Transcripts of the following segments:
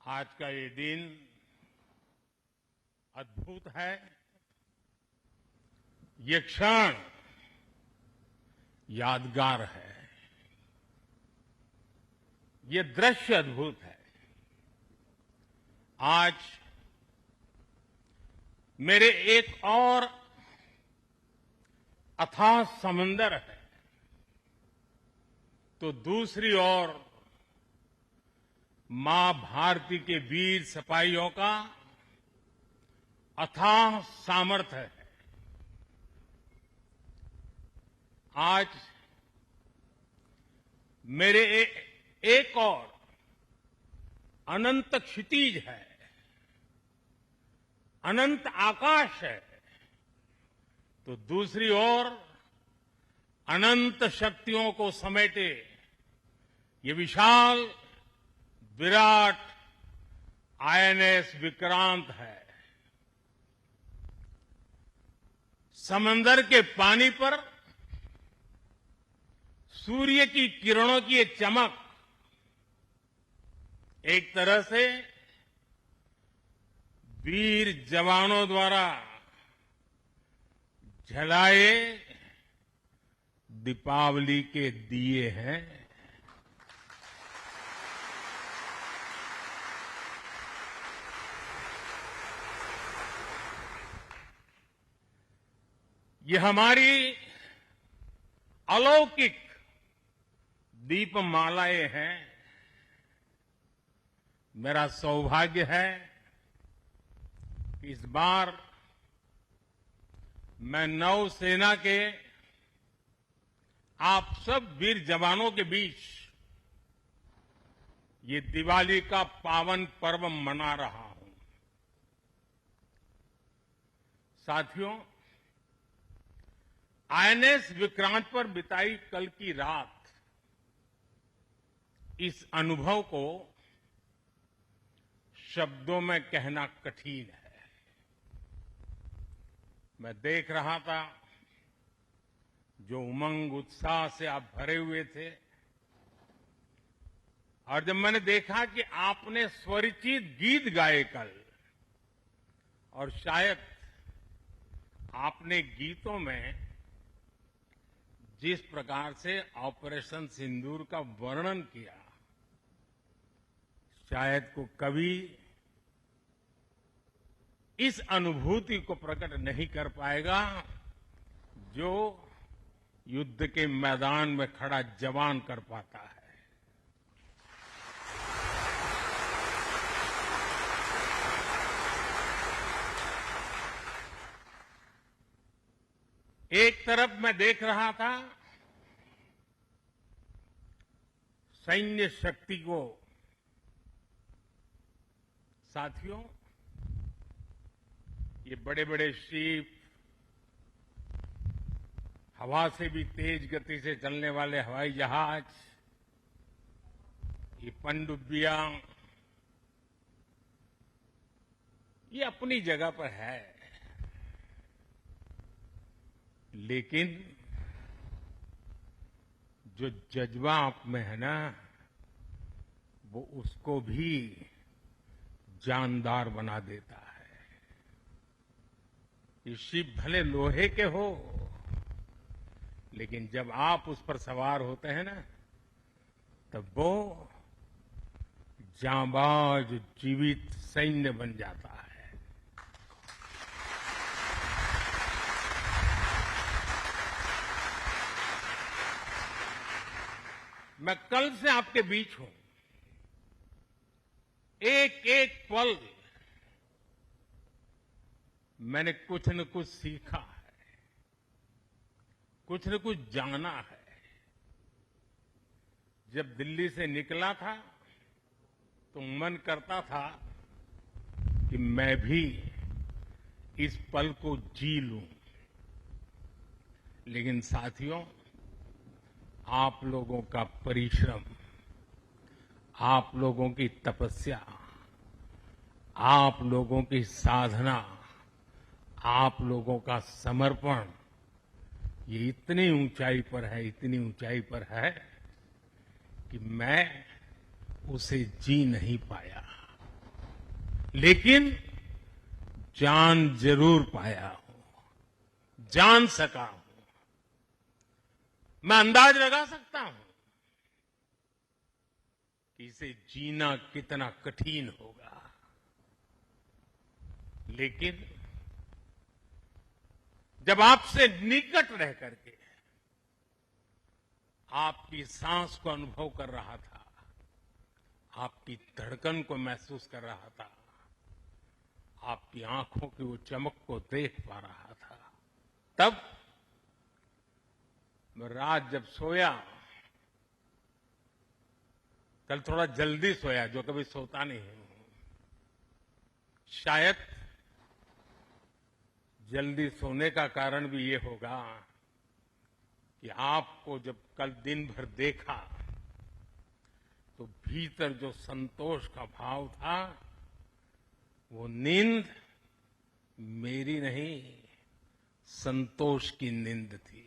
आज का ये दिन अद्भुत है। ये क्षण यादगार है। ये दृश्य अद्भुत है। आज मेरे एक और अथाह समंदर है, तो दूसरी ओर मां भारती के वीर सिपाहियों का अथाह सामर्थ्य है। आज मेरे एक और अनंत क्षितिज है, अनंत आकाश है, तो दूसरी ओर अनंत शक्तियों को समेटे ये विशाल विराट आईएनएस विक्रांत है। समंदर के पानी पर सूर्य की किरणों की ये चमक एक तरह से वीर जवानों द्वारा जलाए दीपावली के दिए हैं। ये हमारी अलौकिक दीपमालाएं हैं। मेरा सौभाग्य है कि इस बार मैं नौसेना के आप सब वीर जवानों के बीच ये दिवाली का पावन पर्व मना रहा हूं। साथियों, आईएनएस विक्रांत पर बिताई कल की रात इस अनुभव को शब्दों में कहना कठिन है। मैं देख रहा था जो उमंग उत्साह से आप भरे हुए थे, और जब मैंने देखा कि आपने स्वरचित गीत गाए कल, और शायद आपने गीतों में जिस प्रकार से ऑपरेशन सिंदूर का वर्णन किया, शायद को कवि इस अनुभूति को प्रकट नहीं कर पाएगा जो युद्ध के मैदान में खड़ा जवान कर पाता है। एक तरफ मैं देख रहा था सैन्य शक्ति को। साथियों, ये बड़े बड़े शिप, हवा से भी तेज गति से चलने वाले हवाई जहाज, ये पनडुब्बियां, ये अपनी जगह पर है, लेकिन जो जज्बा आप में है ना, वो उसको भी जानदार बना देता है। ये शिप भले लोहे के हो, लेकिन जब आप उस पर सवार होते हैं ना, तब वो जांबाज जीवित सैन्य बन जाता है। मैं कल से आपके बीच हूं। एक एक पल मैंने कुछ न कुछ सीखा है, कुछ न कुछ जाना है। जब दिल्ली से निकला था तो मन करता था कि मैं भी इस पल को जी लूं, लेकिन साथियों, आप लोगों का परिश्रम, आप लोगों की तपस्या, आप लोगों की साधना, आप लोगों का समर्पण, ये इतनी ऊंचाई पर है, इतनी ऊंचाई पर है कि मैं उसे जी नहीं पाया। लेकिन जान जरूर पाया हूं, जान सका हूं। मैं अंदाज लगा सकता हूं कि इसे जीना कितना कठिन होगा, लेकिन जब आपसे निकट रह करके आपकी सांस को अनुभव कर रहा था, आपकी धड़कन को महसूस कर रहा था, आपकी आंखों की वो चमक को देख पा रहा था, तब मैं रात जब सोया, कल थोड़ा जल्दी सोया, जो कभी सोता नहीं हूं। शायद जल्दी सोने का कारण भी ये होगा कि आपको जब कल दिन भर देखा तो भीतर जो संतोष का भाव था, वो नींद मेरी नहीं, संतोष की नींद थी।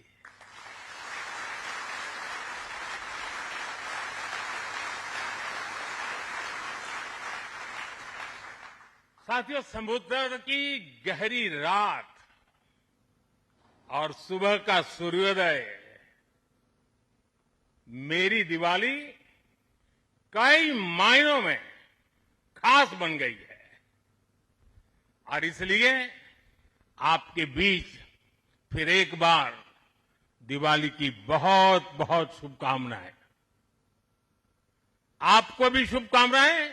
साथियों, समुद्र की गहरी रात और सुबह का सूर्योदय मेरी दिवाली कई मायनों में खास बन गई है, और इसलिए आपके बीच फिर एक बार दिवाली की बहुत बहुत शुभकामनाएं। आपको भी शुभकामनाएं,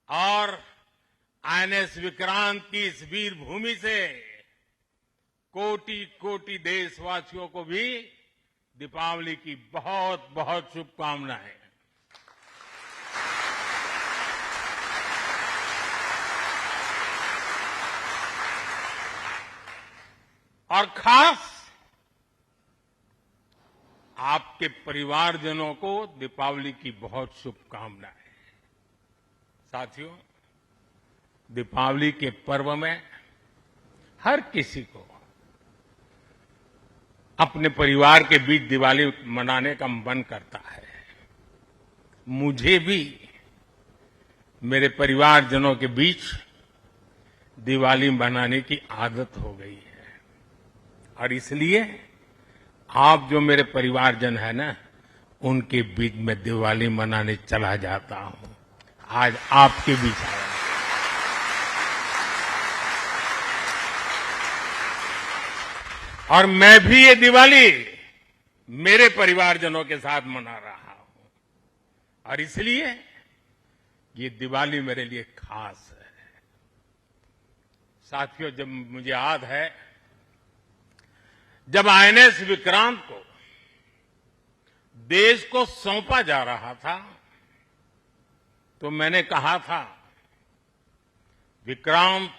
और आईएनएस विक्रांत की इस वीर भूमि से कोटि कोटि देशवासियों को भी दीपावली की बहुत बहुत शुभकामनाएं। और खास आपके परिवारजनों को दीपावली की बहुत शुभकामनाएं। साथियों, दीपावली के पर्व में हर किसी को अपने परिवार के बीच दिवाली मनाने का मन करता है। मुझे भी मेरे परिवारजनों के बीच दिवाली मनाने की आदत हो गई है, और इसलिए आप जो मेरे परिवारजन है ना, उनके बीच में दिवाली मनाने चला जाता हूं। आज आपके बीच आया। और मैं भी ये दिवाली मेरे परिवारजनों के साथ मना रहा हूं, और इसलिए ये दिवाली मेरे लिए खास है। साथियों, जब मुझे याद है, जब आईएनएस विक्रांत को देश को सौंपा जा रहा था, तो मैंने कहा था, विक्रांत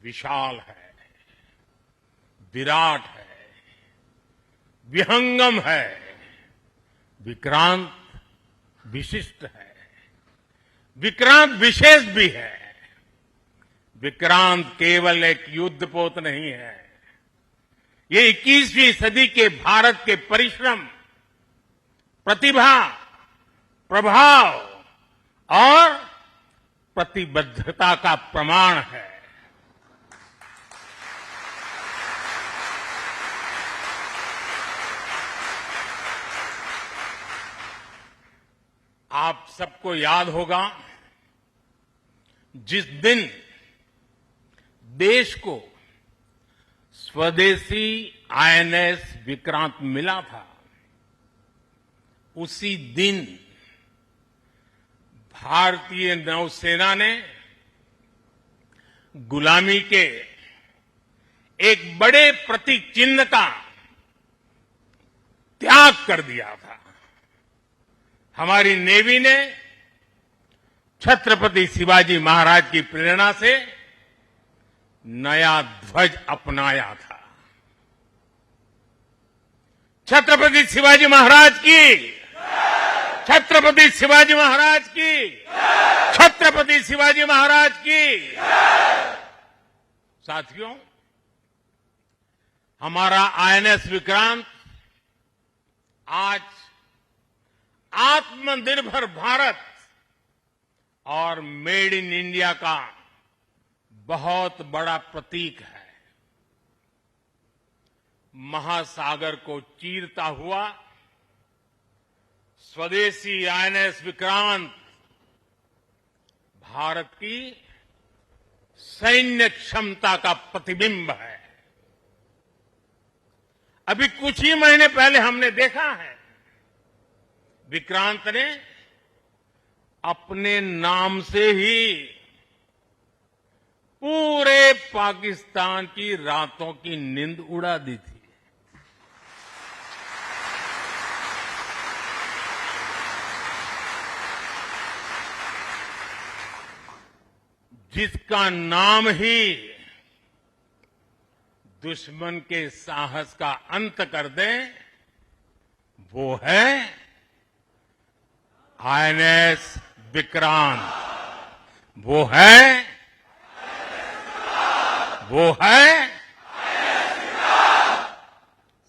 विशाल है, विराट है, विहंगम है, विक्रांत विशिष्ट है, विक्रांत विशेष भी है। विक्रांत केवल एक युद्धपोत नहीं है, ये 21वीं सदी के भारत के परिश्रम, प्रतिभा, प्रभाव और प्रतिबद्धता का प्रमाण है। आप सबको याद होगा, जिस दिन देश को स्वदेशी आईएनएस विक्रांत मिला था, उसी दिन भारतीय नौसेना ने गुलामी के एक बड़े प्रतीक चिन्ह का त्याग कर दिया था। हमारी नेवी ने छत्रपति शिवाजी महाराज की प्रेरणा से नया ध्वज अपनाया था। छत्रपति शिवाजी महाराज की, छत्रपति शिवाजी महाराज की, छत्रपति शिवाजी महाराज की। साथियों, हमारा आईएनएस विक्रांत आज आत्मनिर्भर भारत और मेड इन इंडिया का बहुत बड़ा प्रतीक है। महासागर को चीरता हुआ स्वदेशी आईएनएस विक्रांत भारत की सैन्य क्षमता का प्रतिबिंब है। अभी कुछ ही महीने पहले हमने देखा है विक्रांत ने अपने नाम से ही पूरे पाकिस्तान की रातों की नींद उड़ा दी थी। जिसका नाम ही दुश्मन के साहस का अंत कर दे, वो है आईएनएस विक्रांत। वो है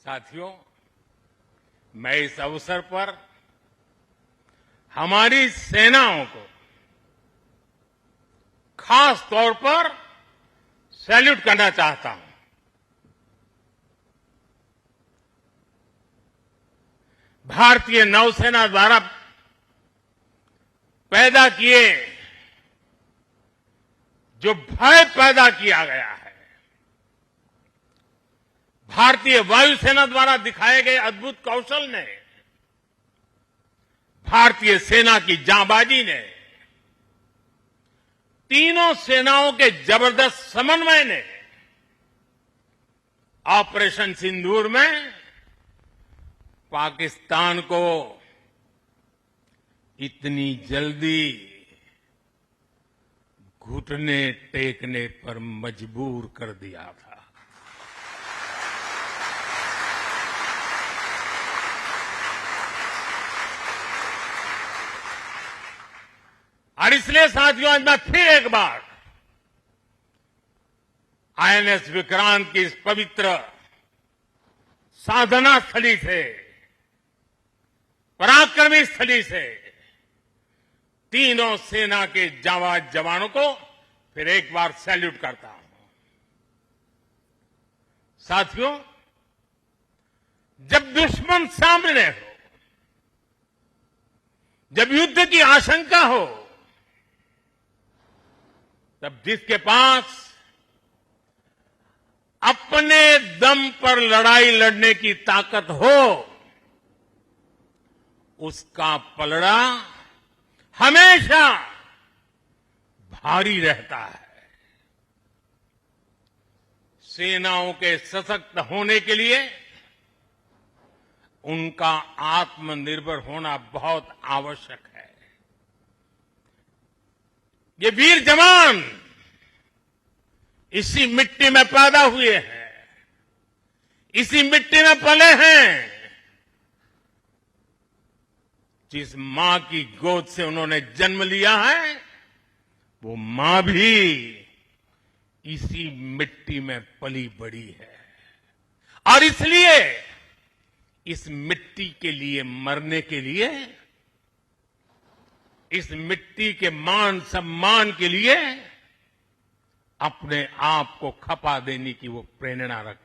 साथियों, मैं इस अवसर पर हमारी सेनाओं को खास तौर पर सैल्यूट करना चाहता हूं। भारतीय नौसेना द्वारा पैदा किए जो भय पैदा किया गया है, भारतीय वायुसेना द्वारा दिखाए गए अद्भुत कौशल ने, भारतीय सेना की जांबाजी ने, तीनों सेनाओं के जबरदस्त समन्वय ने ऑपरेशन सिंदूर में पाकिस्तान को इतनी जल्दी घुटने टेकने पर मजबूर कर दिया था। और इसलिए साथियों, आज मैं फिर एक बार आईएनएस विक्रांत की इस पवित्र साधना स्थली से, पराक्रमी स्थली से तीनों सेना के जाबाज जवानों को फिर एक बार सैल्यूट करता हूं। साथियों, जब दुश्मन सामने हो, जब युद्ध की आशंका हो, तब जिसके पास अपने दम पर लड़ाई लड़ने की ताकत हो, उसका पलड़ा हमेशा भारी रहता है। सेनाओं के सशक्त होने के लिए उनका आत्मनिर्भर होना बहुत आवश्यक है। ये वीर जवान इसी मिट्टी में पैदा हुए हैं, इसी मिट्टी में पले हैं। जिस मां की गोद से उन्होंने जन्म लिया है, वो मां भी इसी मिट्टी में पली बड़ी है। और इसलिए इस मिट्टी के लिए मरने के लिए, इस मिट्टी के मान सम्मान के लिए अपने आप को खपा देने की वो प्रेरणा रखती है।